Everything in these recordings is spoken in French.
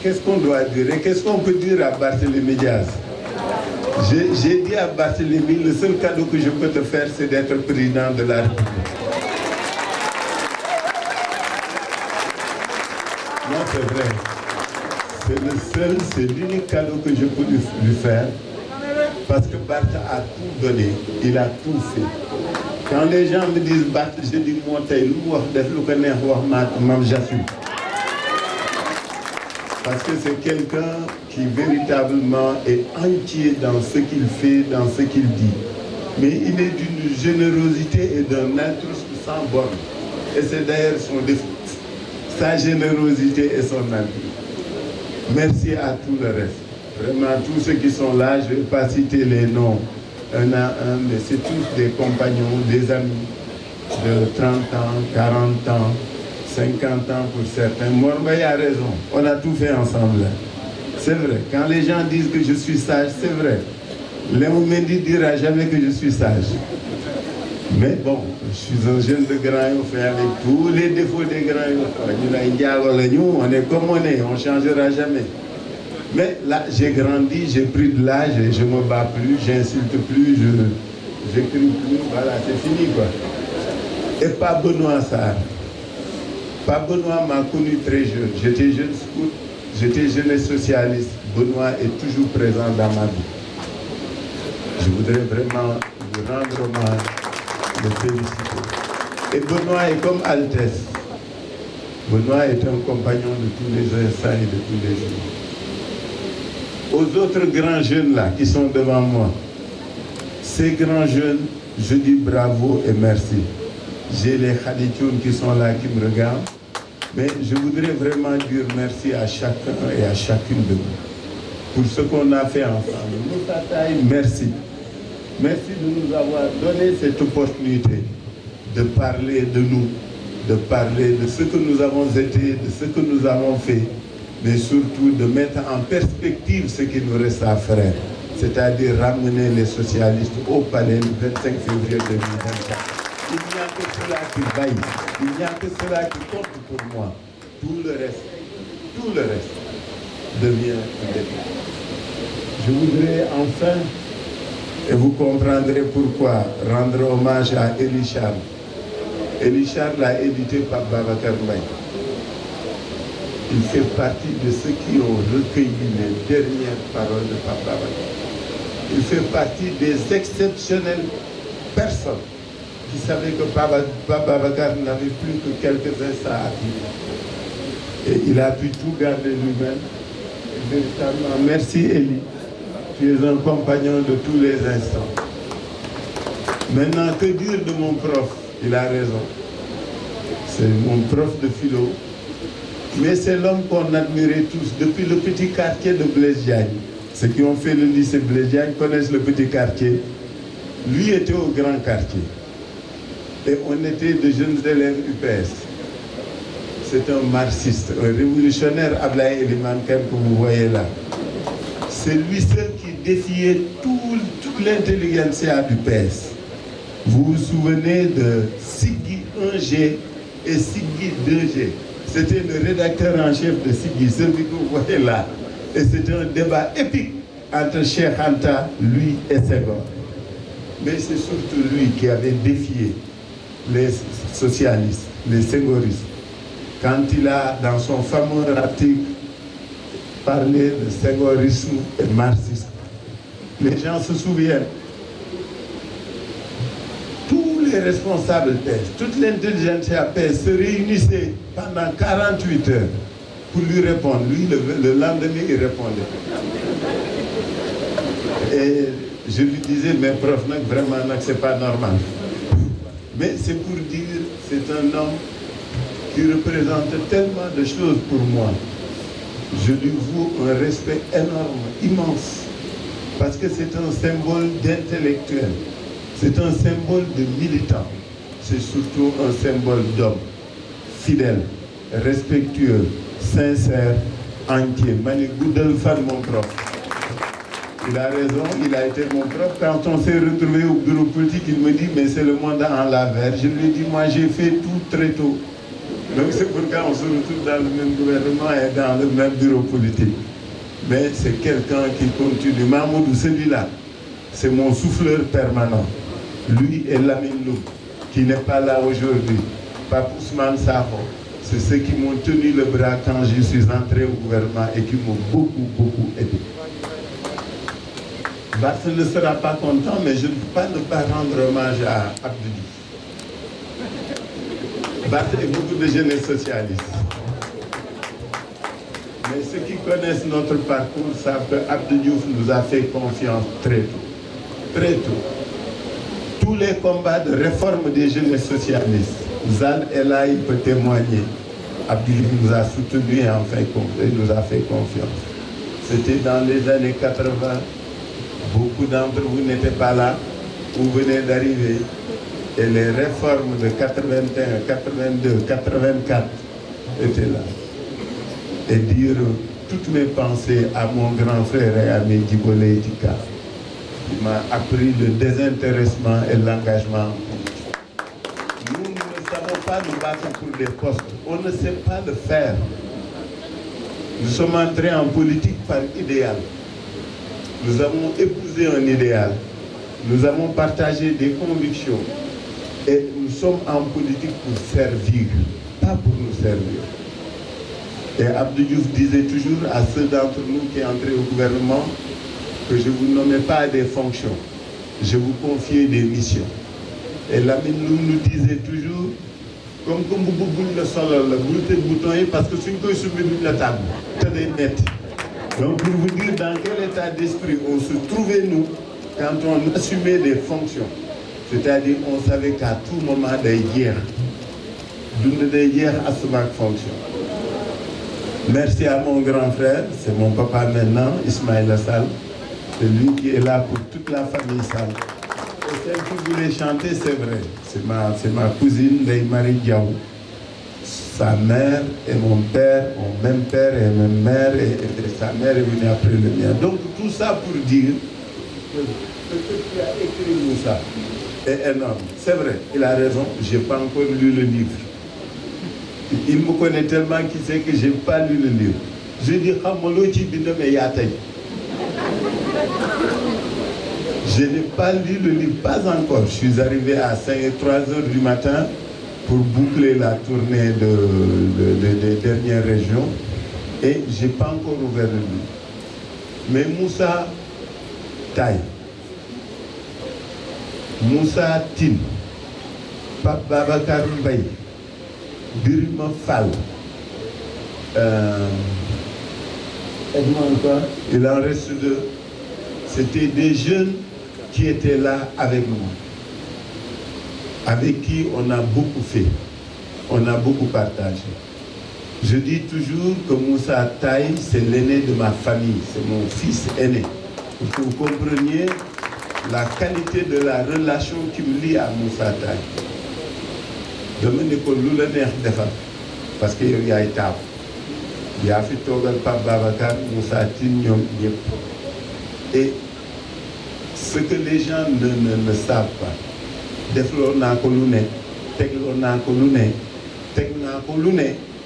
qu'est-ce qu'on doit dire et qu'est-ce qu'on peut dire à Barthélémy Diaz? J'ai dit à Barthélémy, le seul cadeau que je peux te faire, c'est d'être président de la République. Non, c'est vrai. C'est l'unique cadeau que je peux lui faire. Parce que Barth a tout donné. Il a tout fait. Quand les gens me disent Barth, je dis moi, j'assume. Parce que c'est quelqu'un qui véritablement est entier dans ce qu'il fait, dans ce qu'il dit. Mais il est d'une générosité et d'un altruisme sans borne. Et c'est d'ailleurs son défaut. Sa générosité et son altruisme. Merci à tout le reste. Vraiment, tous ceux qui sont là, je ne vais pas citer les noms un à un, mais c'est tous des compagnons, des amis de 30 ans, 40 ans, 50 ans pour certains. Mormay a raison, on a tout fait ensemble. C'est vrai, quand les gens disent que je suis sage, c'est vrai. Léo Mendy ne dira jamais que je suis sage. Mais bon, je suis un jeune de Grand Yoff avec tous les défauts des Grand Yoff. On est comme on est, on ne changera jamais. Mais là, j'ai grandi, j'ai pris de l'âge et je ne me bats plus, j'insulte plus, je n'écris plus, voilà, c'est fini quoi. Et pas Benoît Sarr. Pas Benoît m'a connu très jeune. J'étais jeune scout, j'étais jeune socialiste. Benoît est toujours présent dans ma vie. Je voudrais vraiment lui rendre hommage, le féliciter. Et Benoît est comme Altesse. Benoît est un compagnon de tous les instants et de tous les jours. Aux autres grands jeunes là qui sont devant moi, ces grands jeunes, je dis bravo et merci. J'ai les Khaditoun qui sont là, qui me regardent, mais je voudrais vraiment dire merci à chacun et à chacune de vous pour ce qu'on a fait ensemble. Moussataï, merci. Merci de nous avoir donné cette opportunité de parler de nous, de parler de ce que nous avons été, de ce que nous avons fait, mais surtout de mettre en perspective ce qu'il nous reste à faire, c'est-à-dire ramener les socialistes au palais le 25 février 2024. Il n'y a que cela qui vaille, il n'y a que cela qui compte pour moi. Tout le reste devient un détail. Je voudrais enfin, et vous comprendrez pourquoi, rendre hommage à Elie Charles. Elie Charles l'a édité par Babacar Mbaye. Il fait partie de ceux qui ont recueilli les dernières paroles de Pape Babacar. Il fait partie des exceptionnelles personnes qui savaient que Pape Babacar n'avait plus que quelques instants à vivre. Et il a pu tout garder lui-même. Véritablement, merci Elie. Tu es un compagnon de tous les instants. Maintenant, que dire de mon prof? Il a raison. C'est mon prof de philo. Mais c'est l'homme qu'on admirait tous depuis le petit quartier de Blaise Diagne. Ceux qui ont fait le lycée Blaise Diagne connaissent le petit quartier. Lui était au grand quartier. Et on était de jeunes élèves UPS. C'est un marxiste, un révolutionnaire, Ablaye Eliman que vous voyez là. C'est lui seul qui défiait toute l'intelligentsia du PS. Vous vous souvenez de Siggi 1G et Siggi 2G. C'était le rédacteur en chef de Siggi, celui que vous voyez là. Et c'était un débat épique entre Cheikh Anta, lui et Senghor. Mais c'est surtout lui qui avait défié les socialistes, les sengoristes. Quand il a, dans son fameux article, parlé de sengorisme et marxisme, les gens se souviennent. Tous les responsables PS, toute l'intelligentsia PS se réunissaient pendant 48 heures pour lui répondre. Lui, le lendemain, il répondait. Et je lui disais, mais prof, vraiment, c'est pas normal. Mais c'est pour dire, c'est un homme qui représente tellement de choses pour moi. Je lui voue un respect énorme, immense, parce que c'est un symbole d'intellectuel, c'est un symbole de militant, c'est surtout un symbole d'homme, fidèle, respectueux, sincère, entier. Mani Goudel fan mon prof. Il a raison, il a été mon prof. Quand on s'est retrouvé au bureau politique, il me dit, mais c'est le monde en l'envers. Je lui ai dit, moi j'ai fait tout très tôt. Donc c'est pourquoi on se retrouve dans le même gouvernement et dans le même bureau politique. Mais c'est quelqu'un qui continue. Mamoudou, celui-là, c'est mon souffleur permanent. Lui et Lamine Loum, qui n'est pas là aujourd'hui. Pape Ousmane Sakho, c'est ceux qui m'ont tenu le bras quand je suis entré au gouvernement et qui m'ont beaucoup aidé. Barth ne sera pas content, mais je ne peux pas ne pas rendre hommage à Abdou Diouf. Barth et beaucoup de jeunes socialistes. Mais ceux qui connaissent notre parcours savent que Abdou Diouf nous a fait confiance très tôt. Très tôt. Tous les combats de réforme des jeunes socialistes, Zal est là, il peut témoigner. Abdou Diouf nous a soutenus et enfin il nous a fait confiance. C'était dans les années 80. Beaucoup d'entre vous n'étaient pas là, vous venez d'arriver. Et les réformes de 81, 82, 84 étaient là. Et dire toutes mes pensées à mon grand frère et à mes Djibolé Etika. Il m'a appris le désintéressement et l'engagement. Nous ne savons pas nous battre pour des postes. On ne sait pas le faire. Nous sommes entrés en politique par idéal. Nous avons épousé un idéal. Nous avons partagé des convictions. Et nous sommes en politique pour servir, pas pour nous servir. Et Abdou Diouf disait toujours à ceux d'entre nous qui entraient au gouvernement que je ne vous nommais pas des fonctions, je vous confiais des missions. Et Lamine Loum nous disait toujours, comme vous bougez le sol, le bouton, parce que c'est une chose sur la table, c'est des nets. Donc pour vous dire dans quel état d'esprit on se trouvait nous quand on assumait des fonctions. C'est-à-dire on savait qu'à tout moment d'ailleurs, d'une d'ailleurs à ce fonction. Merci à mon grand frère, c'est mon papa maintenant, Ismaïla Sall. C'est lui qui est là pour toute la famille Sall. Et celle qui voulait chanter, c'est vrai. C'est ma cousine, Marie Diaw. Sa mère et mon père ont même père et même mère, et sa mère est venue après le mien. Donc tout ça pour dire que ce que tu as écrit Moussa est énorme. C'est vrai, il a raison, je n'ai pas encore lu le livre. Il me connaît tellement qu'il sait que je n'ai pas lu le livre. Je dis, je n'ai pas lu le livre, pas encore. Je suis arrivé à 3 heures du matin pour boucler la tournée des dernières régions et je n'ai pas encore ouvert le livre. Mais Moussa Taï, Moussa Tine, Pape Babacar Mbaye, Birima Fall, il en reste 2. C'était des jeunes qui étaient là avec nous, avec qui on a beaucoup fait, on a beaucoup partagé. Je dis toujours que Moussa Taï, c'est l'aîné de ma famille, c'est mon fils aîné. Pour que vous compreniez la qualité de la relation qui me lie à Moussa Taï. Demain, il faut le faire parce qu'il y a été. Il y a fait Togal Pape Babacar, Moussa Tine, et ce que les gens ne savent pas,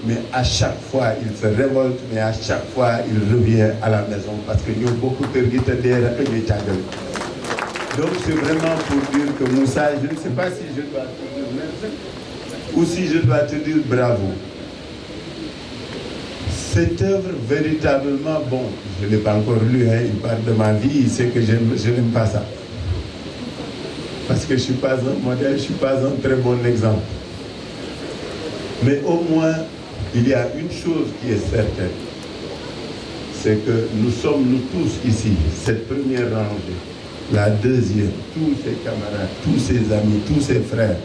mais à chaque fois il se révolte, mais à chaque fois il revient à la maison parce que nous avons beaucoup de guitares. Donc c'est vraiment pour dire que Moussa, je ne sais pas si je dois te dire merci ou si je dois te dire bravo. Cette œuvre, véritablement, bon, je ne l'ai pas encore lu, hein, il parle de ma vie, il sait que je n'aime pas ça. Parce que je ne suis pas un modèle, je ne suis pas un très bon exemple. Mais au moins, il y a une chose qui est certaine, c'est que nous sommes, nous tous ici, cette première rangée, la deuxième, tous ses camarades, tous ses amis, tous ses frères,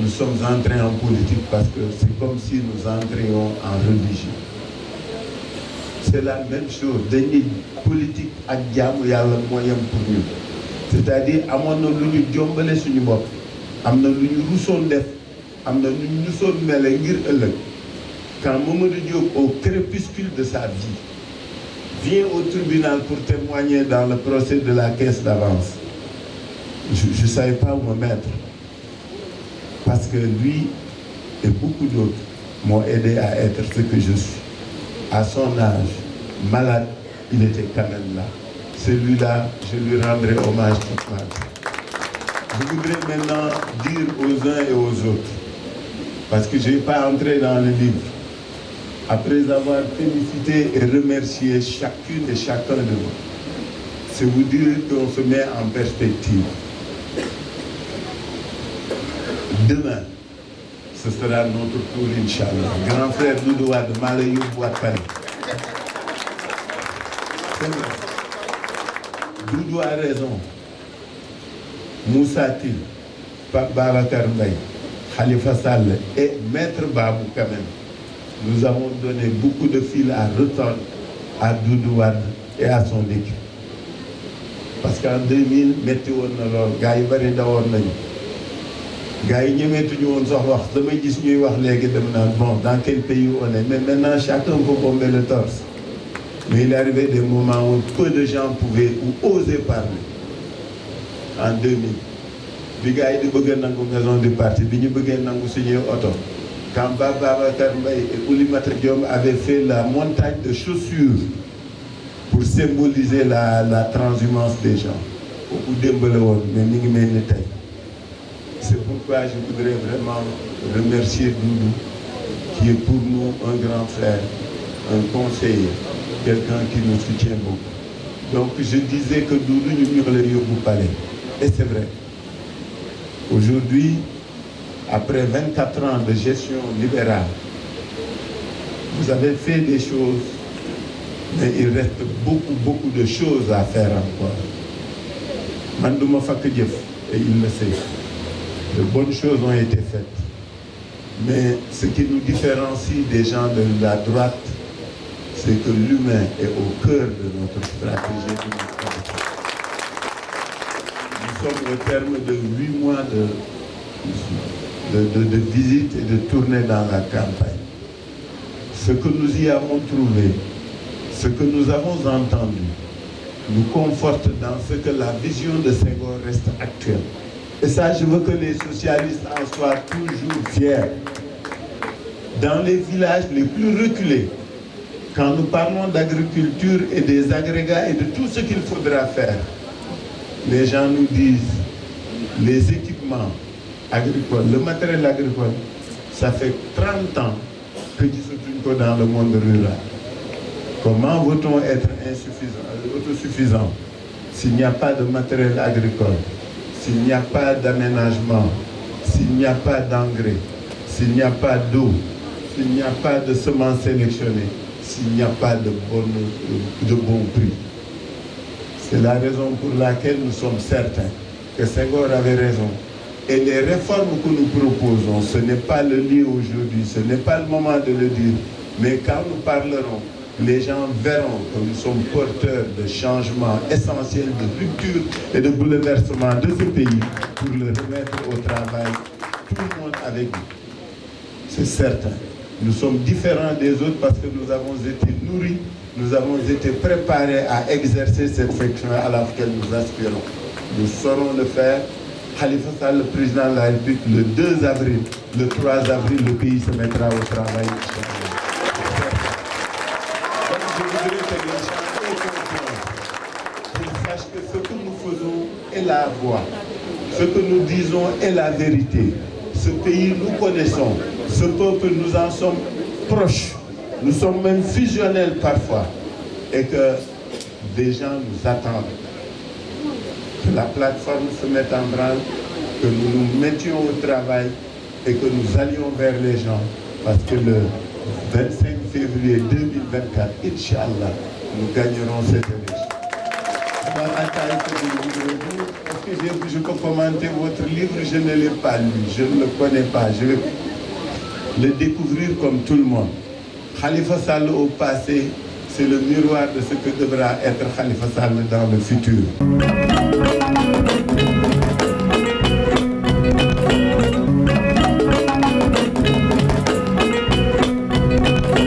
nous sommes entrés en politique parce que c'est comme si nous entrions en religion. C'est la même chose. Des politiques à Diam, il y a le moyen pour nous. C'est-à-dire, à mon nom, nous sommes sur nous. Nous sommes quand Mamadou Diop, au crépuscule de sa vie, vient au tribunal pour témoigner dans le procès de la caisse d'avance, je ne savais pas où me mettre. Parce que lui et beaucoup d'autres m'ont aidé à être ce que je suis. À son âge, malade, il était quand même là. Celui-là, je lui rendrai hommage toute ma vie. Je voudrais maintenant dire aux uns et aux autres, parce que je ne vais pas entrer dans le livre, après avoir félicité et remercié chacune et chacun de vous, c'est vous dire qu'on se met en perspective. Demain, ce sera notre tour, Inch'Allah. Grand frère Doudou Wade, Malayu Bouakane. C'est vrai. Doudou a raison. Moussa Til, Pape Babacar Mbaye, Khalifa Sall et Maître Babou quand même. Nous avons donné beaucoup de fil à retordre à Doudou Wade et à son équipe. Parce qu'en 2000, metti woon na lool gars yi bari dawoon nañu. Gars yi ñemeetuñu woon sax wax damay gis ñuy wax léegi dem naan bon dans quel pays on est, mais maintenant chacun peut bomber le torse. Mais il est arrivé des moments où peu de gens pouvaient ou osaient parler. En 2000 bi gars yi di bëgg a nangu maison du parti bi ñu bëggee nangu suñuy oto. Quand Babacar Mbaye et Oulimata Diom avaient fait la montagne de chaussures pour symboliser la transhumance des gens. C'est pourquoi je voudrais vraiment remercier Doudou, qui est pour nous un grand frère, un conseiller, quelqu'un qui nous soutient beaucoup. Donc je disais que Doudou nous l'a au palais. Et c'est vrai. Aujourd'hui, après 24 ans de gestion libérale, vous avez fait des choses, mais il reste beaucoup de choses à faire encore. Mandouma Fakadjef, et il le sait, de bonnes choses ont été faites. Mais ce qui nous différencie des gens de la droite, c'est que l'humain est au cœur de notre stratégie. Nous sommes au terme de 8 mois de visite et de tournée dans la campagne. Ce que nous y avons trouvé, ce que nous avons entendu, nous conforte dans ce que la vision de Senghor reste actuelle. Et ça, je veux que les socialistes en soient toujours fiers. Dans les villages les plus reculés, quand nous parlons d'agriculture et des agrégats et de tout ce qu'il faudra faire, les gens nous disent les équipements agricoles, le matériel agricole, ça fait 30 ans que nous sommes dans le monde rural. Comment veut-on être autosuffisant s'il n'y a pas de matériel agricole, s'il n'y a pas d'aménagement, s'il n'y a pas d'engrais, s'il n'y a pas d'eau, s'il n'y a pas de semences sélectionnées, s'il n'y a pas de bon prix? C'est la raison pour laquelle nous sommes certains que Senghor avait raison. Et les réformes que nous proposons, ce n'est pas le lieu aujourd'hui, ce n'est pas le moment de le dire, mais quand nous parlerons, les gens verront que nous sommes porteurs de changements essentiels, de rupture et de bouleversement de ce pays pour le remettre au travail, tout le monde avec nous. C'est certain. Nous sommes différents des autres parce que nous avons été nourris, nous avons été préparés à exercer cette fonction à laquelle nous aspirons. Nous saurons le faire. Khalifa Sall, le président de la République, le 2 avril, le 3 avril, le pays se mettra au travail. Donc je voudrais que les gens aient confiance, qu'ils sachent que ce que nous faisons est la voie, ce que nous disons est la vérité. Ce pays, nous connaissons. Ce peuple, nous en sommes proches. Nous sommes même fusionnels parfois. Et que des gens nous attendent. Que la plateforme se mette en branle, que nous nous mettions au travail et que nous allions vers les gens. Parce que le 25 février 2024, Inch'Allah, nous gagnerons cette élection. Est-ce que je peux commenter votre livre? Je ne l'ai pas lu, je ne le connais pas. Je vais le découvrir comme tout le monde. Khalifa Sall au passé, c'est le miroir de ce que devra être Khalifa Sall dans le futur.